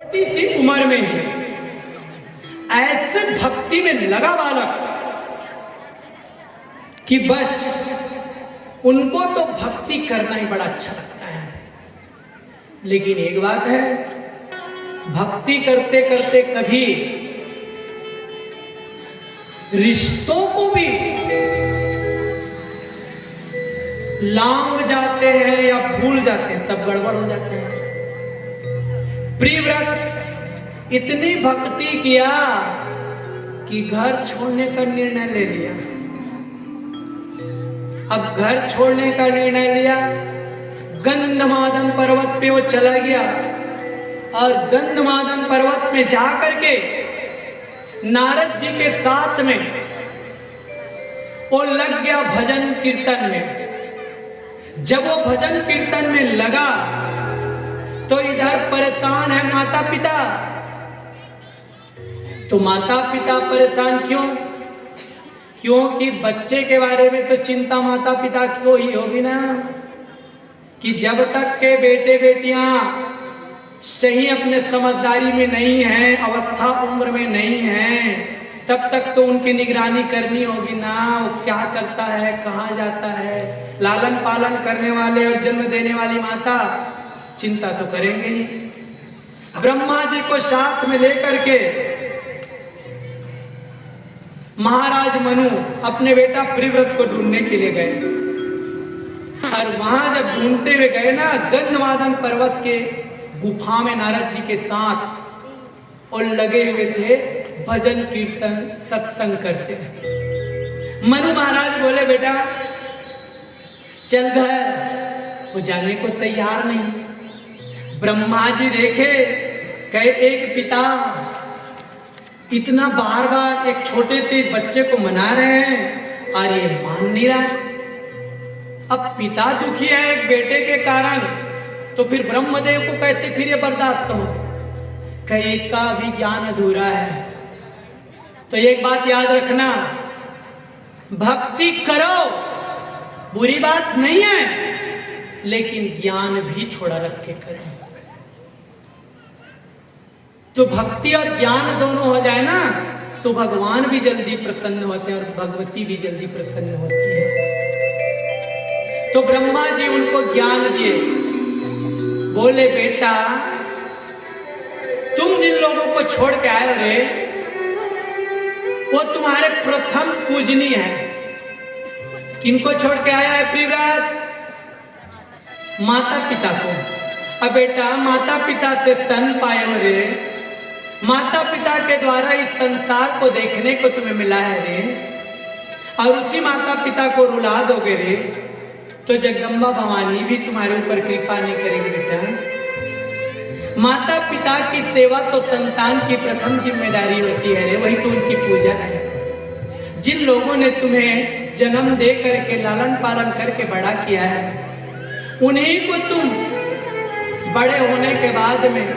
छोटी सी उम्र में ही ऐसे भक्ति में लगा बालक कि बस उनको तो भक्ति करना ही बड़ा अच्छा लगता है। लेकिन एक बात है, भक्ति करते करते कभी रिश्तों को भी लांग जाते हैं या भूल जाते हैं, तब गड़बड़ हो जाते हैं। प्रियव्रत इतनी भक्ति किया कि घर छोड़ने का निर्णय ले लिया। अब घर छोड़ने का निर्णय लिया, गंधमादन पर्वत पे वो चला गया और गंधमादन पर्वत में जाकर के नारद जी के साथ में वो लग गया भजन कीर्तन में। जब वो भजन कीर्तन में लगा तो इधर परेशान है माता पिता। तो माता पिता परेशान क्यों? क्योंकि बच्चे के बारे में तो चिंता माता पिता को ही होगी ना, कि जब तक के बेटे बेटियां सही अपने समझदारी में नहीं हैं, अवस्था उम्र में नहीं हैं, तब तक तो उनकी निगरानी करनी होगी ना। वो क्या करता है, कहाँ जाता है, लालन पालन करने वाले और जन्म देने वाली माता चिंता तो करेंगे ही। ब्रह्मा जी को साथ में लेकर के महाराज मनु अपने बेटा प्रियव्रत को ढूंढने के लिए गए और वहां जब ढूंढते हुए गए ना, गंधमादन पर्वत के गुफा में नारद जी के साथ और लगे हुए थे भजन कीर्तन सत्संग करते हैं। मनु महाराज बोले बेटा चल घर। वो जाने को तैयार नहीं। ब्रह्मा जी देखे, कहे एक पिता इतना बार बार एक छोटे से बच्चे को मना रहे हैं और ये मान नहीं रहा। अब पिता दुखी है एक बेटे के कारण, तो फिर ब्रह्मदेव को कैसे फिर ये बर्दाश्त हो? कहीं इसका अभी ज्ञान अधूरा है। तो एक बात याद रखना, भक्ति करो बुरी बात नहीं है, लेकिन ज्ञान भी थोड़ा रख के करो। तो भक्ति और ज्ञान दोनों हो जाए ना, तो भगवान भी जल्दी प्रसन्न होते हैं और भगवती भी जल्दी प्रसन्न होती है। तो ब्रह्मा जी उनको ज्ञान दिए, बोले बेटा तुम जिन लोगों को छोड़ के आए रे, वो तुम्हारे प्रथम पूजनीय है। किनको छोड़ के आया है प्रियव्रत? माता पिता को। अब बेटा माता पिता से तन पाए हो रे, माता पिता के द्वारा इस संसार को देखने को तुम्हें मिला है रे, और उसी माता पिता को रुला दोगे रे, तो जगदम्बा भवानी भी तुम्हारे ऊपर कृपा नहीं करेगी बेटा। माता पिता की सेवा तो संतान की प्रथम जिम्मेदारी होती है रे, वही तो उनकी पूजा है। जिन लोगों ने तुम्हें जन्म दे करके लालन पालन करके बड़ा किया है, उन्हीं को तुम बड़े होने के बाद में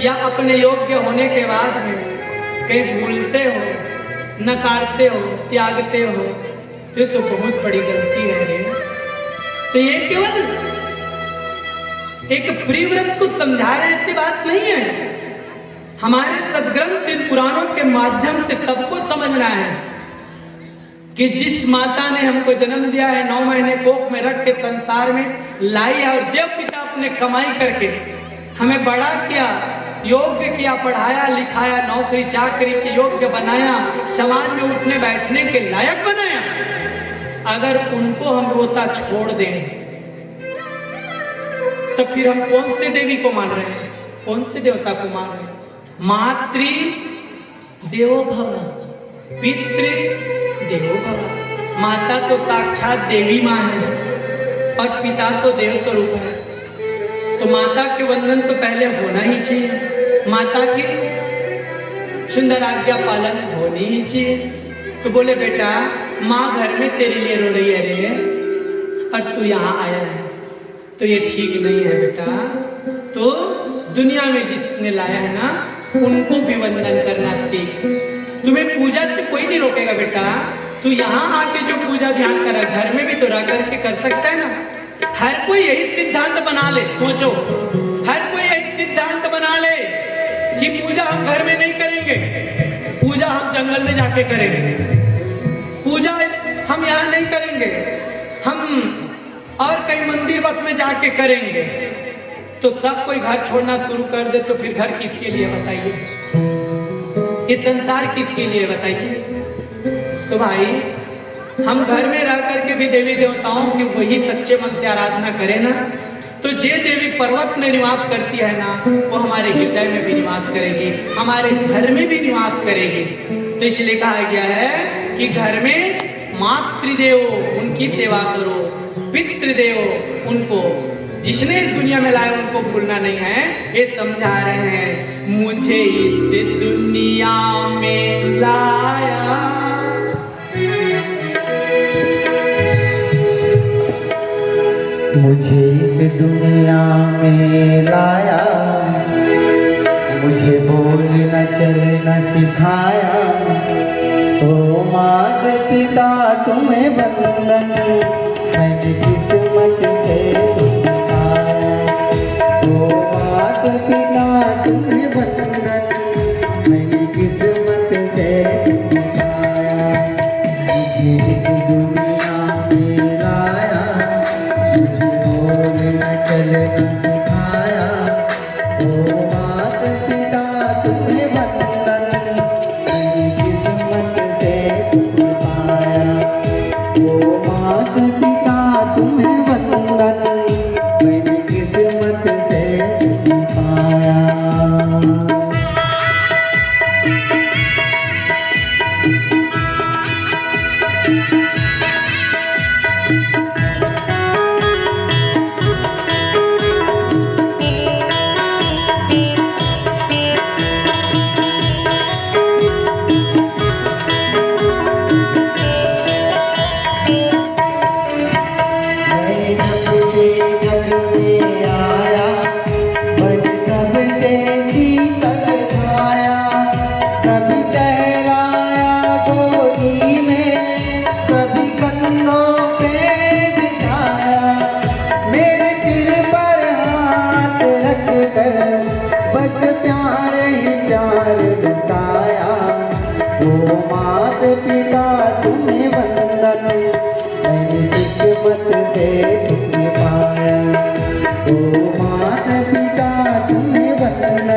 या अपने योग्य होने के बाद में कहीं भूलते हो, नकारते हो, त्यागते हो, तो बहुत बड़ी गलती है रे। तो ये केवल एक प्रियव्रत को समझा रहे ऐसी बात नहीं है। हमारे सदग्रंथ इन पुराणों के माध्यम से सबको समझना है कि जिस माता ने हमको जन्म दिया है, 9 महीने कोख में रख के संसार में लाई है, और जब पिता अपने कमाई करके हमें बड़ा किया, योग्य किया, पढ़ाया लिखाया, नौकरी चाकरी के योग्य बनाया, समाज में उठने बैठने के लायक बनाया, अगर उनको हम रोता छोड़ दें तो फिर हम कौन से देवी को मान रहे हैं, कौन से देवता को मान रहे हैं? मातृ देवो भव, पितृ देवो भव। माता तो साक्षात देवी माँ है और पिता तो देव स्वरूप है। तो माता के वंदन तो पहले होना ही चाहिए, माता की सुंदर आज्ञा पालन होनी ही चाहिए। तो बोले बेटा माँ घर में तेरे लिए रो रही है रे, और तू यहाँ आया है, तो ये ठीक नहीं है बेटा। तो दुनिया में जिसने लाया है ना, उनको भी वंदन करना सीख। तुम्हें पूजा से कोई नहीं रोकेगा बेटा। तू यहाँ आके जो पूजा ध्यान करा, घर में भी तो रह करके कर सकता है ना। हर कोई यही सिद्धांत बना ले, सोचो, हर कोई यही सिद्धांत बना ले कि पूजा हम घर में नहीं करेंगे, पूजा हम जंगल में जाके करेंगे, पूजा हम यहाँ नहीं करेंगे, हम और कई मंदिर बस में जाके करेंगे। तो सब कोई घर छोड़ना शुरू कर दे तो फिर घर किसके लिए बताइए, ये संसार किसके लिए बताइए। तो भाई हम घर में रह करके भी देवी देवताओं की वही सच्चे मन से आराधना करें ना, तो जे देवी पर्वत में निवास करती है ना, वो हमारे हृदय में भी निवास करेगी, हमारे घर में भी निवास करेगी। तो इसलिए कहा गया है कि घर में मातृदेव उनकी सेवा करो, पितृदेव उनको जिसने इस दुनिया में लाया उनको भूलना नहीं है। ये समझा रहे हैं, मुझे इस दुनिया में लाया, मुझे इस दुनिया में लाया, मुझे बोलना चलना सिखाया। ओ मात पिता तुम्हें वंदन, मैंने किस्मत से पाया। ओ मात पिता तुम्हें वंदन, मैंने किस्मत से पाया। मुझे इस दुनिया में लाया, मुझे बोलना चलना सिखाया। ओ मात पिता तुम्हें वंदन, मैंने किस्मत से पाया। ओ मात पिता तुम्हें वंदन, मैंने किस्मत से पाया। बस प्यार ही प्यार बताया। ओ मात पिता तुम्हें वंदन, मैंने किस्मत से तुम्हें पाया। ओ मात पिता तुम्हें वंदन,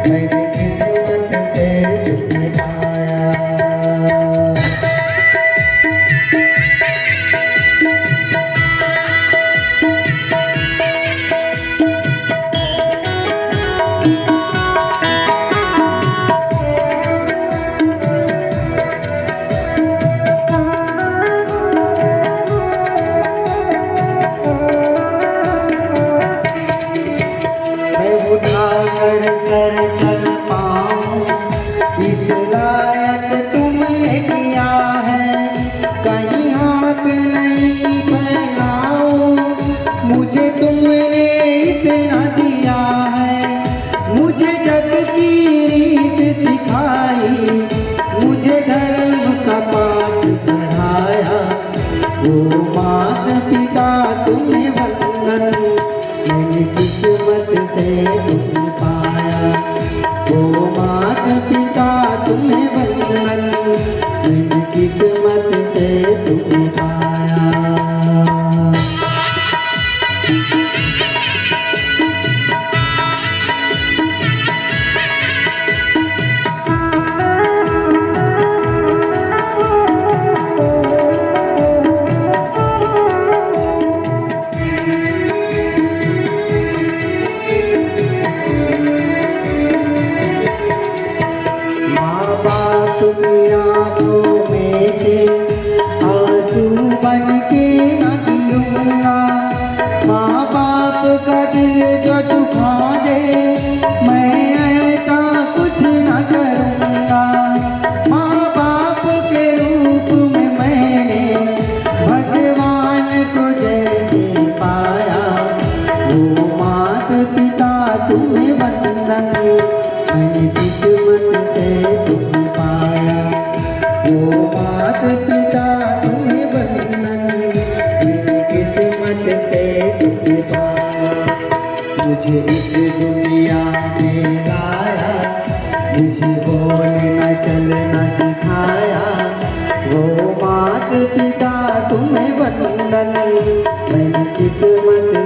मैंने किस्मत से तुम्हें पाया। उठाकर सर चल पाऊं, इस लायक तुमने किया है। कहीं हाथ नहीं फैलाऊं, मुझे तुमने इतना दिया है। मुझे जग की रीत सिखाई, मुझे धर्म का पाठ पढ़ाया। ओ मात पिता तुम्हें वंदन, मैंने किस्मत से तुम्हें पाया। ओ मात पिता तुम्हें वंदन, मैंने किस्मत से तुम्हें पाया। मुझे इस दुनिया में लाया, मुझे बोलना चलना सिखाया, वो मात पिता तुम्हें वंदन, मैंने किस्मत